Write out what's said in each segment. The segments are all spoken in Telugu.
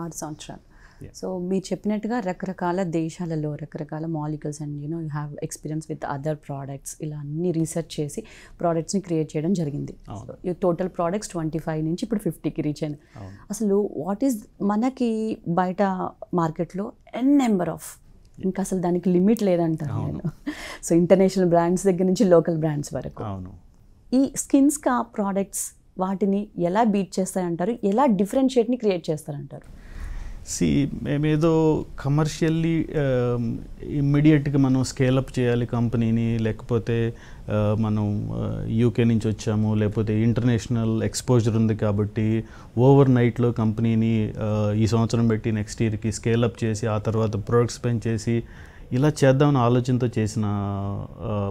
6 సంవత్సరాలు. సో మీరు చెప్పినట్టుగా రకరకాల దేశాలలో రకరకాల molecules and you have experience with other products ఇలా అన్ని రీసెర్చ్ చేసి ప్రోడక్ట్స్ని క్రియేట్ చేయడం జరిగింది. టోటల్ ప్రోడక్ట్స్ 25 నుంచి ఇప్పుడు 50కి రీచ్ అయింది. అసలు వాట్ ఈస్ మనకి బయట మార్కెట్లో నెంబర్ ఆఫ్ ఇంకా అసలు దానికి లిమిట్ లేదంటారు నేను. సో ఇంటర్నేషనల్ బ్రాండ్స్ దగ్గర నుంచి లోకల్ బ్రాండ్స్ వరకు ఈ స్కిన్స్కా ప్రోడక్ట్స్ వాటిని ఎలా బీట్ చేస్తారంటారు, ఎలా డిఫరెన్షియేట్ని క్రియేట్ చేస్తారంటారు? మేమేదో కమర్షియల్లీ ఇమ్మీడియట్గా మనం స్కేలప్ చేయాలి కంపెనీని, లేకపోతే మనం యూకే నుంచి వచ్చాము, లేకపోతే ఇంటర్నేషనల్ ఎక్స్పోజర్ ఉంది కాబట్టి ఓవర్ నైట్లో కంపెనీని ఈ సంవత్సరం పెట్టి నెక్స్ట్ ఇయర్కి స్కేలప్ చేసి ఆ తర్వాత ప్రొడక్ట్స్ పెంచేసి ఇలా చేద్దామని ఆలోచనతో చేసిన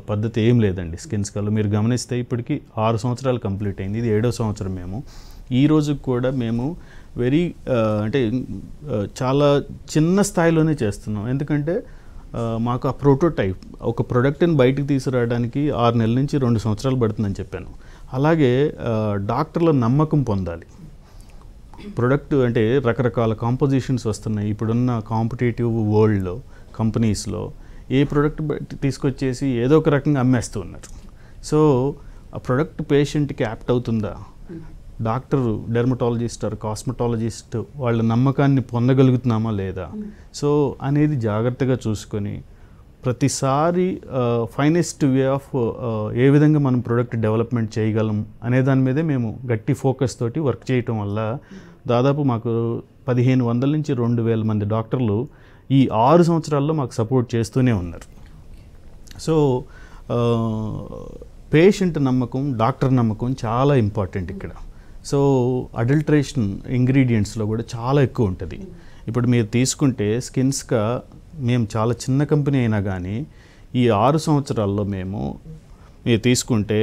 పద్ధతి ఏం లేదండి. స్కిన్స్కాలో మీరు గమనిస్తే ఇప్పటికి 6 సంవత్సరాలు కంప్లీట్ అయింది, ఇది 7వ సంవత్సరం. మేము ఈ రోజు కూడా మేము అంటే చాలా చిన్న స్థాయిలోనే చేస్తున్నాం. ఎందుకంటే మాకు ఆ ప్రోటోటైప్ ఒక ప్రోడక్ట్ని బయటకు తీసుకురావడానికి 6 నెలల నుంచి 2 సంవత్సరాలు పడుతుందని చెప్పాను. అలాగే డాక్టర్ల నమ్మకం పొందాలి. ప్రొడక్ట్ అంటే రకరకాల కాంపోజిషన్స్ వస్తున్నాయి ఇప్పుడున్న కాంపిటేటివ్ వరల్డ్లో. కంపెనీస్లో ఏ ప్రోడక్ట్ తీసుకొచ్చేసి ఏదో ఒక రకంగా అమ్మేస్తూ ఉన్నారు. సో ఆ ప్రోడక్ట్ పేషెంట్కి యాప్ట్ అవుతుందా, డాక్టర్ డెర్మటాలజిస్ట్ ఆర్ కాస్మెటాలజిస్ట్ వాళ్ళ నమ్మకాన్ని పొందగలుగుతున్నామా లేదా, సో అనేది జాగ్రత్తగా చూసుకొని ప్రతిసారి ఫైనెస్ట్ వే ఆఫ్ ఏ విధంగా మనం ప్రోడక్ట్ డెవలప్మెంట్ చేయగలం అనే దాని మీదే మేము గట్టి ఫోకస్ తోటి వర్క్ చేయటం వల్ల దాదాపు మాకు 1500 నుంచి 2000 మంది డాక్టర్లు ఈ 6 సంవత్సరాల్లో మాకు సపోర్ట్ చేస్తూనే ఉన్నారు. సో పేషెంట్ నమ్మకం, డాక్టర్ నమ్మకం చాలా ఇంపార్టెంట్ ఇక్కడ. సో అడల్ట్రేషన్ ఇంగ్రీడియంట్స్లో కూడా చాలా ఎక్కువ ఉంటుంది. ఇప్పుడు మీరు తీసుకుంటే స్కిన్స్కా మేము చాలా చిన్న కంపెనీ అయినా కానీ ఈ 6 సంవత్సరాల్లో మీరు తీసుకుంటే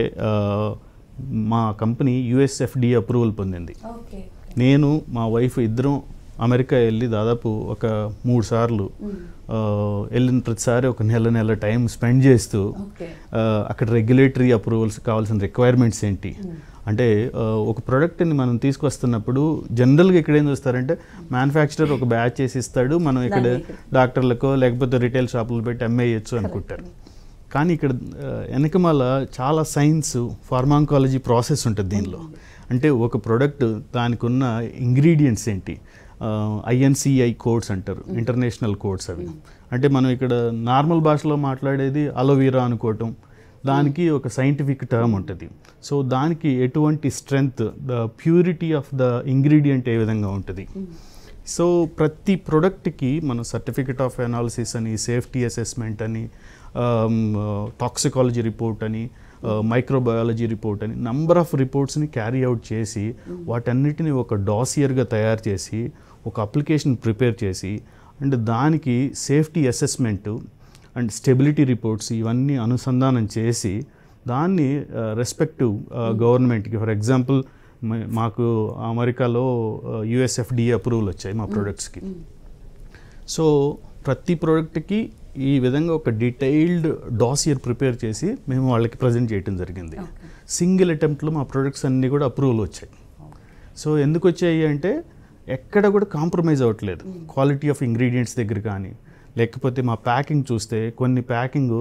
మా కంపెనీ USFDA అప్రూవల్ పొందింది. నేను మా వైఫ్ ఇద్దరం అమెరికా వెళ్ళి దాదాపు ఒక 3 సార్లు వెళ్ళిన ప్రతిసారి ఒక నెల టైం స్పెండ్ చేస్తూ అక్కడ రెగ్యులేటరీ అప్రూవల్స్ కావాల్సిన రిక్వైర్మెంట్స్ ఏంటి అంటే ఒక ప్రోడక్ట్ని మనం తీసుకొస్తున్నప్పుడు జనరల్గా ఇక్కడ ఏం చూస్తారంటే మ్యానుఫ్యాక్చరర్ ఒక బ్యాచ్ చేసి ఇస్తాడు, మనం ఇక్కడ డాక్టర్లకో లేకపోతే రిటైల్ షాపులు పెట్టి అమ్మేయచ్చు అనుకుంటారు. కానీ ఇక్కడ వెనకమాల చాలా సైన్స్, ఫార్మాంకాలజీ ప్రాసెస్ ఉంటుంది దీనిలో. అంటే ఒక ప్రోడక్ట్ దానికి ఉన్న ఇంగ్రీడియంట్స్ ఏంటి, INCI కోడ్స్ అంటారు, ఇంటర్నేషనల్ కోడ్స్ అవి. అంటే మనం ఇక్కడ నార్మల్ భాషలో మాట్లాడేది అలోవీరా అనుకోవటం, దానికి ఒక సైంటిఫిక్ టర్మ్ ఉంటుంది. సో దానికి ఎటువంటి strength, the purity of the ingredient ఏ విధంగా ఉంటుంది. సో ప్రతి ప్రోడక్ట్కి మనం సర్టిఫికెట్ ఆఫ్ అనాలిసిస్ అని, సేఫ్టీ అసెస్మెంట్ అని, టాక్సికాలజీ రిపోర్ట్ అని, మైక్రోబయాలజీ రిపోర్ట్ అని నంబర్ ఆఫ్ రిపోర్ట్స్ని క్యారీ అవుట్ చేసి వాటన్నిటిని ఒక డాసియర్గా తయారు చేసి ఒక అప్లికేషన్ ప్రిపేర్ చేసి అండ్ దానికి safety assessment and stability reports ఇవన్నీ అనుసంధానం చేసి దాన్ని రెస్పెక్టివ్ గవర్నమెంట్కి, ఫర్ ఎగ్జాంపుల్ మాకు అమెరికాలో USFDA అప్రూవల్ వచ్చాయి మా ప్రోడక్ట్స్కి. సో ప్రతి ప్రోడక్ట్కి ఈ విధంగా ఒక డీటెయిల్డ్ డాసియర్ ప్రిపేర్ చేసి మేము వాళ్ళకి ప్రజెంట్ చేయడం జరిగింది. సింగిల్ అటెంప్ట్లో మా ప్రోడక్ట్స్ అన్నీ కూడా అప్రూవల్ వచ్చాయి. సో ఎందుకు వచ్చాయి అంటే ఎక్కడ కూడా కాంప్రమైజ్ అవ్వట్లేదు క్వాలిటీ ఆఫ్ ఇంగ్రీడియంట్స్ దగ్గర కానీ, లేకపోతే మా ప్యాకింగ్ చూస్తే కొన్ని ప్యాకింగ్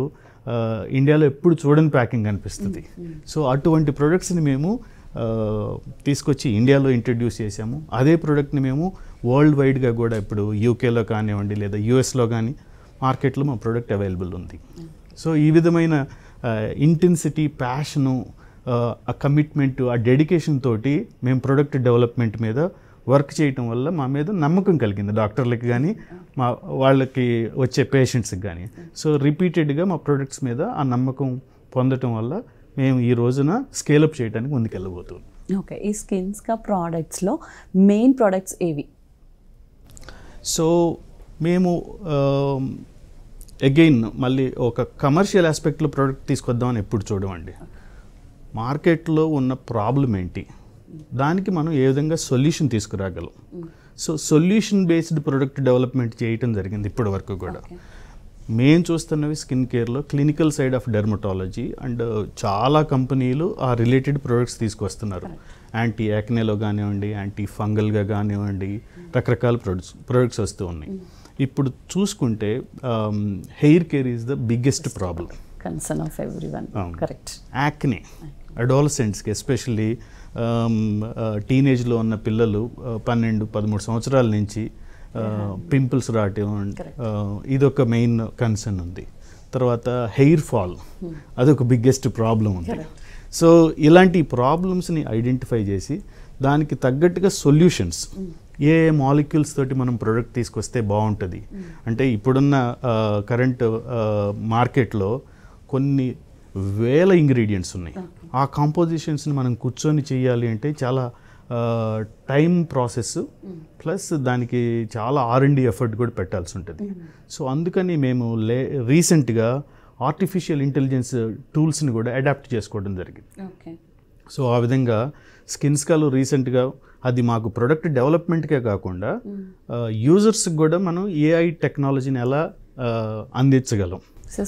ఇండియాలో ఎప్పుడు చూడని ప్యాకింగ్ అనిపిస్తుంది. సో అటువంటి ప్రోడక్ట్స్ని మేము తీసుకొచ్చి ఇండియాలో ఇంట్రడ్యూస్ చేసాము. అదే ప్రోడక్ట్ని మేము వరల్డ్ వైడ్గా కూడా ఇప్పుడు యూకేలో కానివ్వండి లేదా యూఎస్లో కానీ మార్కెట్లో మా ప్రోడక్ట్ అవైలబుల్ ఉంది. సో ఈ విధమైన ఇంటెన్సిటీ, ప్యాషను, ఆ కమిట్మెంట్, ఆ డెడికేషన్ తోటి మేము ప్రోడక్ట్ డెవలప్మెంట్ మీద వర్క్ చేయటం వల్ల మా మీద నమ్మకం కలిగింది డాక్టర్లకి కానీ మా వాళ్ళకి వచ్చే పేషెంట్స్కి కానీ. సో రిపీటెడ్గా మా ప్రోడక్ట్స్ మీద ఆ నమ్మకం పొందటం వల్ల మేము ఈ రోజున స్కేలప్ చేయడానికి ముందుకెళ్ళబోతున్నాం. ఓకే, ఈ స్కిన్స్కా ప్రోడక్ట్స్లో మెయిన్ ప్రోడక్ట్స్ ఏవి? సో మేము అగైన్ మళ్ళీ ఒక కమర్షియల్ ఆస్పెక్ట్లో ప్రోడక్ట్ తీసుకొద్దామని ఎప్పుడు చూడమండి. మార్కెట్లో ఉన్న ప్రాబ్లం ఏంటి, దానికి మనం ఏ విధంగా సొల్యూషన్ తీసుకురాగలం. So solution based product development చేయటం జరిగింది ఇప్పటి వరకు కూడా. మేము చూస్తున్నవి స్కిన్ కేర్లో clinical side of dermatology and చాలా కంపెనీలు ఆ రిలేటెడ్ ప్రొడక్ట్స్ తీసుకొస్తున్నారు. యాంటీ యాక్నేలో కానివ్వండి, యాంటీ ఫంగల్గా కానివ్వండి, రకరకాల ప్రొడక్ట్స్ వస్తూ ఉన్నాయి. ఇప్పుడు చూసుకుంటే hair care is the biggest problem, concern of everyone. Correct. Acne అడాలసెంట్స్కి ఎస్పెషల్లీ టీనేజ్లో ఉన్న పిల్లలు 12-13 సంవత్సరాల నుంచి పింపుల్స్ రావటం, ఇదొక మెయిన్ కన్సర్న్ ఉంది. తర్వాత హెయిర్ ఫాల్, అదొక బిగ్గెస్ట్ ప్రాబ్లం ఉంది. సో ఇలాంటి ప్రాబ్లమ్స్ని ఐడెంటిఫై చేసి దానికి తగ్గట్టుగా సొల్యూషన్స్, ఏ మాలిక్యూల్స్ తోటి మనం ప్రోడక్ట్ తీసుకొస్తే బాగుంటుంది అంటే, ఇప్పుడున్న కరెంట్ మార్కెట్లో కొన్ని వేల ఇంగ్రీడియంట్స్ ఉన్నాయి. ఆ కాంపోజిషన్స్ని మనం కూర్చొని చేయాలి అంటే చాలా టైం ప్రాసెస్, ప్లస్ దానికి చాలా R&D ఎఫర్ట్ కూడా పెట్టాల్సి ఉంటుంది. సో అందుకని మేము రీసెంట్గా ఆర్టిఫిషియల్ ఇంటెలిజెన్స్ టూల్స్ని కూడా అడాప్ట్ చేసుకోవడం జరిగింది. సో ఆ విధంగా స్కిన్స్కాలో రీసెంట్గా అది మాకు ప్రొడక్ట్ డెవలప్మెంట్కే కాకుండా యూజర్స్కి కూడా మనం AI టెక్నాలజీని ఎలా అందించగలం.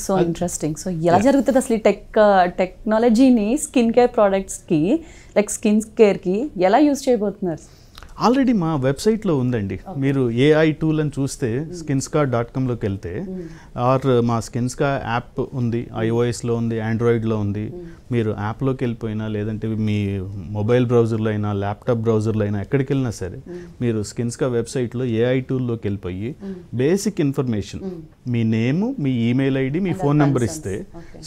So interesting. సో ఎలా జరుగుతుంది అసలు టెక్నాలజీని స్కిన్ కేర్ ప్రోడక్ట్స్కి, లైక్ స్కిన్ కేర్కి ఎలా యూజ్ చేయబోతున్నారు? ఆల్రెడీ మా వెబ్సైట్లో ఉందండి. మీరు AI టూల్ అని చూస్తే skinscar.comలోకి వెళ్తే, ఆర్ మా స్కిన్స్కా యాప్ ఉంది, iOSలో ఉంది, ఆండ్రాయిడ్లో ఉంది. మీరు యాప్లోకి వెళ్ళిపోయినా, లేదంటే మీ మొబైల్ బ్రౌజర్లో అయినా, ల్యాప్టాప్ బ్రౌజర్లో అయినా, ఎక్కడికి వెళ్ళినా సరే మీరు స్కిన్స్కా వెబ్సైట్లో AI టూల్లోకి వెళ్ళిపోయి బేసిక్ ఇన్ఫర్మేషన్, మీ నేము, మీ ఈమెయిల్ ఐడి, మీ ఫోన్ నెంబర్ ఇస్తే,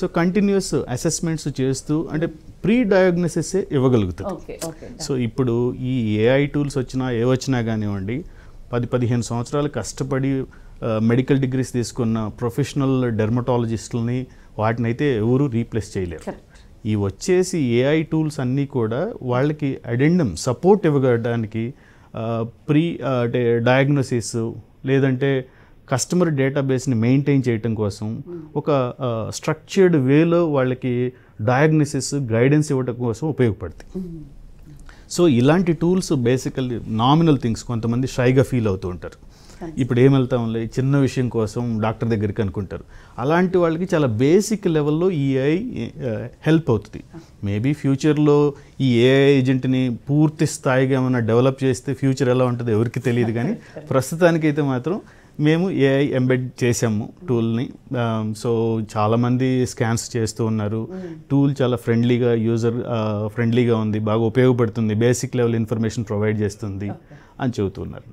సో కంటిన్యూస్ అసెస్మెంట్స్ చేస్తూ అంటే ప్రీ డయాగ్నోసిస్ ఇవ్వగలుగుతుంది. సో ఇప్పుడు ఈ AI టూల్స్ వచ్చినా కానివ్వండి, 10-15 సంవత్సరాలు కష్టపడి మెడికల్ డిగ్రీస్ తీసుకున్న ప్రొఫెషనల్ డెర్మటాలజిస్టులని వాటినైతే ఎవరు రీప్లేస్ చేయలేరు. ఈ వచ్చేసి AI టూల్స్ అన్నీ కూడా వాళ్ళకి అడెండమ్ సపోర్ట్ ఇవ్వడానికి, ప్రీ డయాగ్నోసిస్ లేదంటే కస్టమర్ డేటాబేస్ని మెయింటైన్ చేయటం కోసం ఒక స్ట్రక్చర్డ్ వేలో వాళ్ళకి డయాగ్నోసిస్, గైడెన్స్ ఇవ్వటం కోసం ఉపయోగపడతాయి. సో ఇలాంటి టూల్స్ బేసికల్లీ నామినల్ థింగ్స్, కొంతమంది షైగా ఫీల్ అవుతూ ఉంటారు. ఇప్పుడు ఏమెళ్తాంలే చిన్న విషయం కోసం డాక్టర్ దగ్గరికి అనుకుంటారు. అలాంటి వాళ్ళకి చాలా బేసిక్ లెవెల్లో ఈ AI హెల్ప్ అవుతుంది. మేబీ ఫ్యూచర్లో ఈ AI ఏజెంట్ని పూర్తి స్థాయిగా ఏమైనా డెవలప్ చేస్తే ఫ్యూచర్ ఎలా ఉంటుందో ఎవరికి తెలియదు, కానీ ప్రస్తుతానికైతే మాత్రం మేము AI ఎంబెడ్ చేసాము టూల్ని. సో చాలామంది స్కాన్స్ చేస్తూ ఉన్నారు. టూల్ చాలా ఫ్రెండ్లీగా, యూజర్ ఫ్రెండ్లీగా ఉంది, బాగా ఉపయోగపడుతుంది, బేసిక్ లెవెల్ ఇన్ఫర్మేషన్ ప్రొవైడ్ చేస్తుంది అని చెబుతున్నారు.